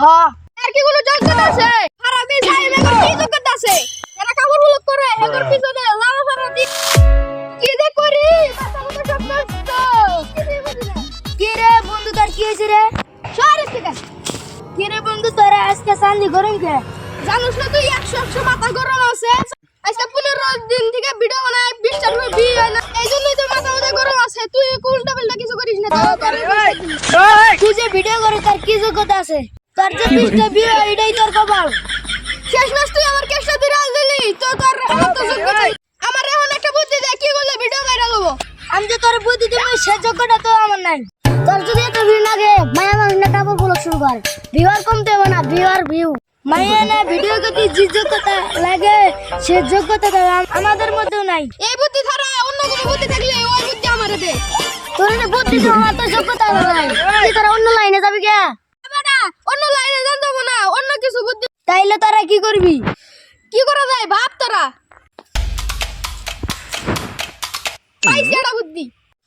হ্যাঁ আর কি কোনো যোগ্যতা আছে হারামি সাইমে কি যোগ্যতা আছে এরা কামড় বুলক করে হেগর পিছনে লালা ফারা দি কি যে করি মাথা মতো সব নষ্ট কি রে বন্ধু তোর কি হয়েছে রে? সরে ঠিক আছে কি রে বন্ধু তোরা আজকে চান্দি গরম কে? জানোস না তুই 100 মাথা গরম আছে আজকে 15 দিন থেকে ভিডিও বানায় 20 টার বিয়ে হয় না এইজন্যই তো মাথা গরম আছে তুই উল্টা পাল্টা কিছু করিস না তুই যে ভিডিও করে তার কি যোগ্যতা আছে? তোর যে 20টা বিয়ে এটাই তোর কপাল। শেষ মাস তুই আমার কেসটা দিরাল দিলি তো তোর আমার তো যোগ্যতা আমার এখন একটা বুদ্ধি দে কি করলে ভিডিও ভাইরাল হবো আমি যে তোর বুদ্ধি দিব সে যোগ্যতা তো আমার নাই। তোর যদি এত ভিউ লাগে মায়া মানুষ না কাপড় বলক শুরু কর, ভিউয়ার কমতে হবে না, ভিউ মায়া না ভিডিও করতে যে যোগ্যতা লাগে সে যোগ্যতা তো আমাদের মধ্যেও নাই। এই বুদ্ধি ছাড়া অন্য কোনো বুদ্ধি থাকলে ওই বুদ্ধি আমারে দে তোর যে বুদ্ধি তো আমার তো যোগ্যতা নাই, তুই তোরা অন্য লাইনে যাবি কে? না অন্য লাইনে জানতে হবে না অন্য কিছু বুদ্ধি তাইলে তোরা কি করবি? কি করা যায় ভাব তোরা পাইছি একটা বুদ্ধি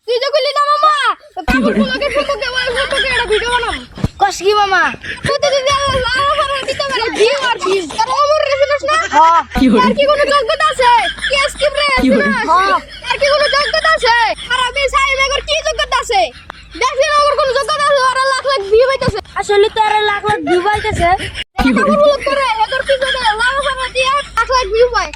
তুই যে কইলি না মামা কাপড় গুলোকে ফুটুকে ওই ফুটুকে একটা ভিডিও বানাবো কস কি মামা? প্রতিদিন লালা ফারা দিতে পারে ভিউ আর ভিউ আর ওমর রেছিস না হ্যাঁ আর কি কোনো যোগ্যতা আছে কি স্কিপ রে হ্যাঁ আর কি কোনো যোগ্যতা আছে হারামি সাইমে কি যোগ্যতা আছে দেখি না ওর কোনো যোগ্যতা আছে আর লাখ লাখ ভিউ পাইতেছে আসলে তোরা লাখ লাখ ভিউ পাইতেছে। কি করে হেগর পিছনে লাল ফারা দিয়ে লাখ লাখ ভিউ পায়